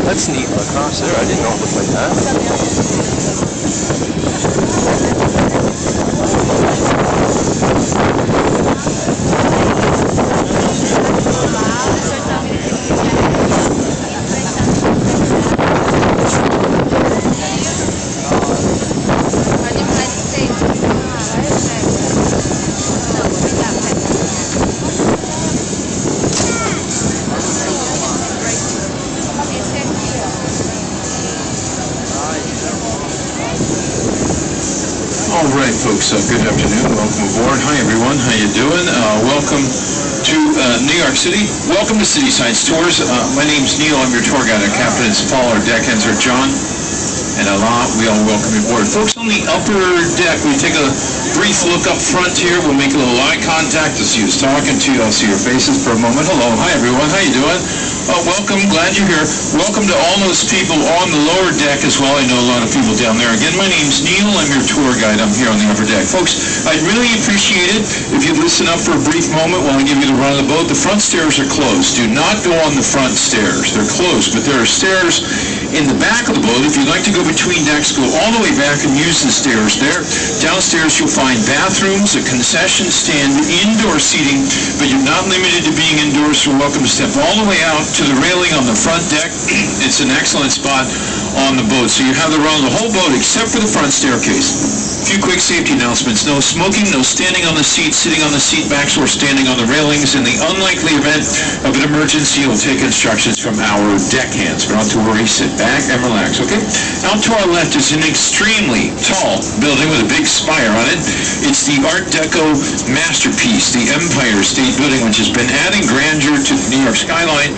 That's neat across there. I didn't know it looked like that. Alright folks, good afternoon, welcome aboard. Hi everyone, how you doing? Welcome to New York City. Welcome to City Sites Tours. My name's Neil, I'm your tour guide. Our captains Paul, our deckhands are John and Allah. We all welcome you aboard. Folks, on the upper deck, we take a brief look up front here. We'll make a little eye contact to see who's talking to you. I'll see your faces for a moment. Hello, hi everyone, how you doing? Welcome, glad you're here. Welcome to all those people on the lower deck as well. I know a lot of people down there. Again, my name's Neil. I'm your tour guide. I'm here on the upper deck. Folks, I'd really appreciate it if you'd listen up for a brief moment while I give you the run of the boat. The front stairs are closed. Do not go on the front stairs. They're closed, but there are stairs in the back of the boat. If you'd like to go between decks, go all the way back and use the stairs there. Downstairs, you'll find bathrooms, a concession stand, indoor seating, but you're not limited to being indoors. You're welcome to step all the way out to the railing on the front deck. It's an excellent spot on the boat. So you have the run of the whole boat except for the front staircase. A few quick safety announcements. No smoking, no standing on the seat, sitting on the seat backs, or standing on the railings. In the unlikely event of an emergency, you'll take instructions from our deckhands. But not to worry, sit back and relax, okay? Out to our left is an extremely tall building with a big spire on it. It's the Art Deco masterpiece, the Empire State Building, which has been adding grandeur to the New York skyline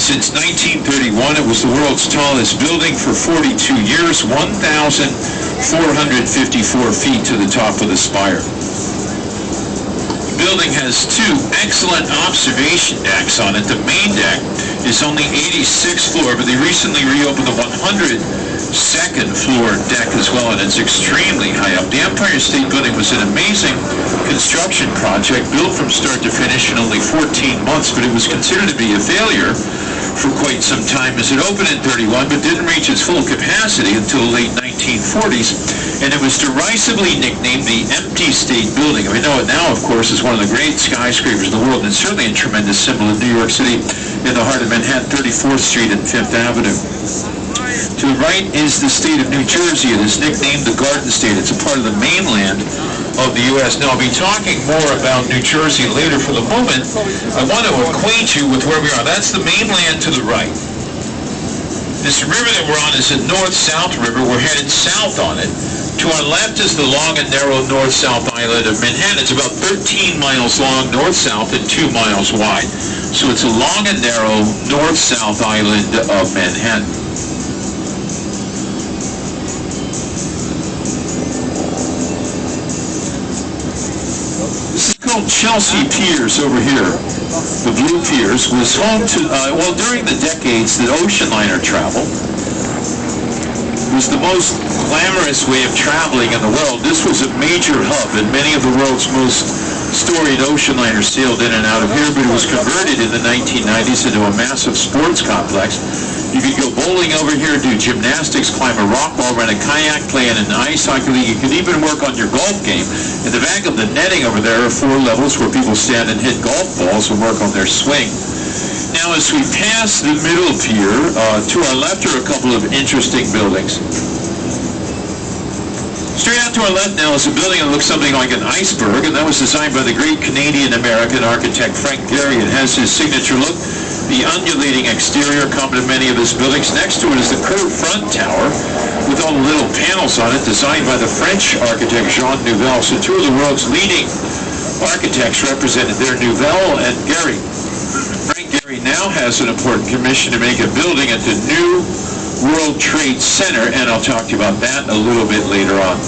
since 1931. It was the world's tallest building for 42 years, 1,454 feet to the top of the spire. The building has two excellent observation decks on it. The main deck is only 86th floor, but they recently reopened the 102nd floor deck as well, and it's extremely high up. The Empire State Building was an amazing construction project built from start to finish in only 14 months, but it was considered to be a failure for quite some time as it opened in 31 but didn't reach its full capacity until the late 1940s, and it was derisively nicknamed the Empty State Building. We know it now, of course, as one of the great skyscrapers in the world, and certainly a tremendous symbol in New York City in the heart of Manhattan, 34th Street and 5th Avenue. To the right is the state of New Jersey. It is nicknamed the Garden State. It's a part of the mainland of the U.S. Now, I'll be talking more about New Jersey later. For the moment, I want to acquaint you with where we are. That's the mainland to the right. This river that we're on is a north-south river. We're headed south on it. To our left is the long and narrow north-south island of Manhattan. It's about 13 miles long north-south and 2 miles wide. So it's a long and narrow north-south island of Manhattan. This is called Chelsea Piers over here. The Blue Piers was home to, well, during the decades that ocean liner travel was the most glamorous way of traveling in the world. This was a major hub, and many of the world's most storied ocean liners sailed in and out of here, but it was converted in the 1990s into a massive sports complex. You could go bowling over here, do gymnastics, climb a rock wall, rent a kayak, play in an ice hockey league. You could even work on your golf game. In the back of the netting over there are 4 levels where people stand and hit golf balls and work on their swing. Now, as we pass the middle pier, to our left are a couple of interesting buildings. Straight out to our left now is a building that looks something like an iceberg, and that was designed by the great Canadian-American architect Frank Gehry. It has his signature look. The undulating exterior common to many of his buildings. Next to it is the curved front tower with all the little panels on it, designed by the French architect Jean Nouvel. So two of the world's leading architects represented there, Nouvel and Gehry. Frank Gehry now has an important commission to make a building at the New World Trade Center, and I'll talk to you about that a little bit later on.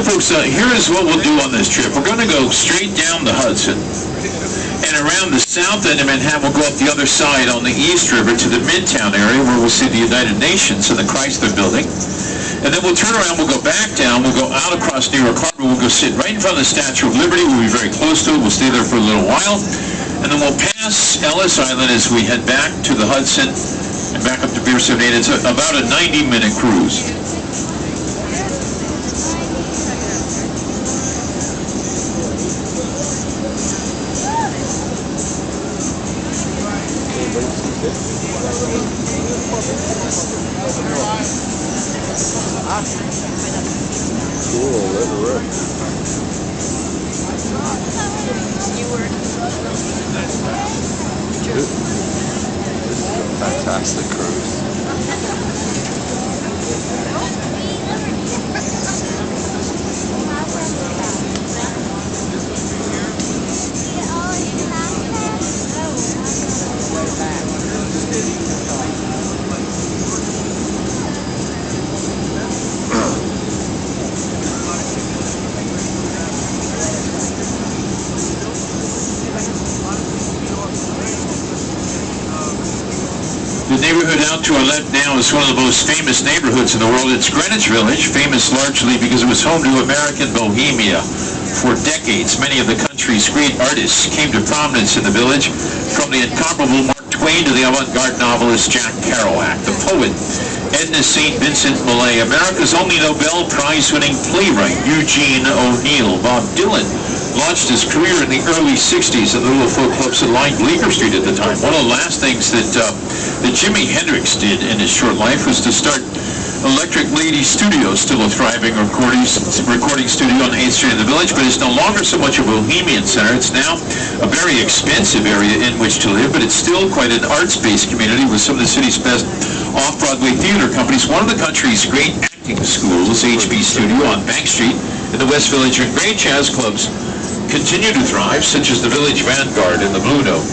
Folks, here is what we'll do on this trip. We're going to go straight down the Hudson and around the south end of Manhattan. We'll go up the other side on the East River to the Midtown area where we'll see the United Nations and the Chrysler Building. And then we'll turn around, we'll go back down, we'll go out across New York Harbor, we'll go sit right in front of the Statue of Liberty. We'll be very close to it. We'll stay there for a little while. And then we'll pass Ellis Island as we head back to the Hudson and back up to Piers 78. It's about a 90-minute cruise. Cool, let it rip. This is a fantastic cruise. The neighborhood out to our left now is one of the most famous neighborhoods in the world. It's Greenwich Village, famous largely because it was home to American Bohemia for decades. Many of the country's great artists came to prominence in the village, from the incomparable Mark Twain to the avant-garde novelist Jack Kerouac, the poet Edna St. Vincent Millay, America's only Nobel Prize-winning playwright Eugene O'Neill, Bob Dylan launched his career in the early 60s at the little folk clubs that lined Bleecker Street at the time. One of the last things that Jimi Hendrix did in his short life was to start Electric Lady Studios, still a thriving recording studio on 8th Street in the Village, but it's no longer so much a bohemian center. It's now a very expensive area in which to live, but it's still quite an arts-based community with some of the city's best off-Broadway theater companies. One of the country's great acting schools, HB Studio on Bank Street in the West Village, and great jazz clubs continue to thrive, such as the Village Vanguard and the Blue Note.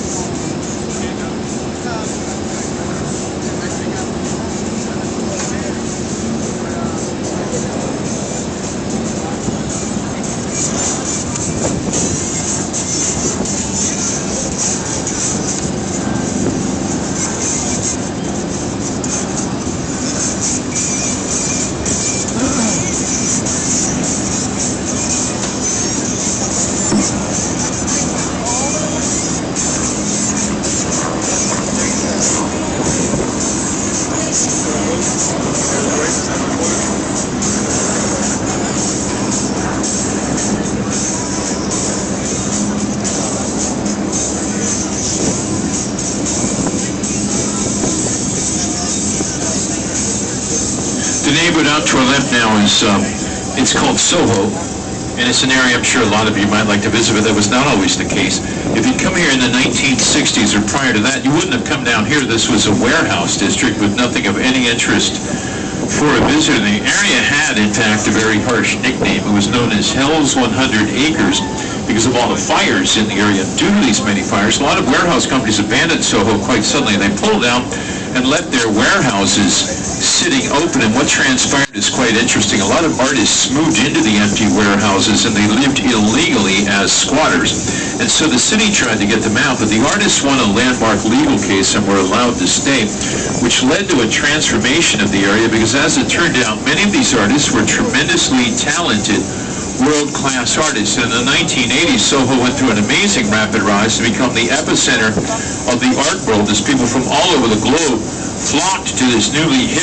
The neighborhood out to our left now is, it's called Soho, and it's an area I'm sure a lot of you might like to visit, but that was not always the case. If you'd come here in the 1960s or prior to that, you wouldn't have come down here. This was a warehouse district with nothing of any interest for a visitor. The area had, in fact, a very harsh nickname. It was known as Hell's 100 Acres because of all the fires in the area. Due to these many fires, a lot of warehouse companies abandoned Soho quite suddenly. They pulled out and left their warehouses sitting open, and what transpired is quite interesting. A lot of artists moved into the empty warehouses and they lived illegally as squatters. And so the city tried to get them out, but the artists won a landmark legal case and were allowed to stay, which led to a transformation of the area because, as it turned out, many of these artists were tremendously talented world-class artists. In the 1980s, Soho went through an amazing rapid rise to become the epicenter of the art world as people from all over the globe flocked to this newly hip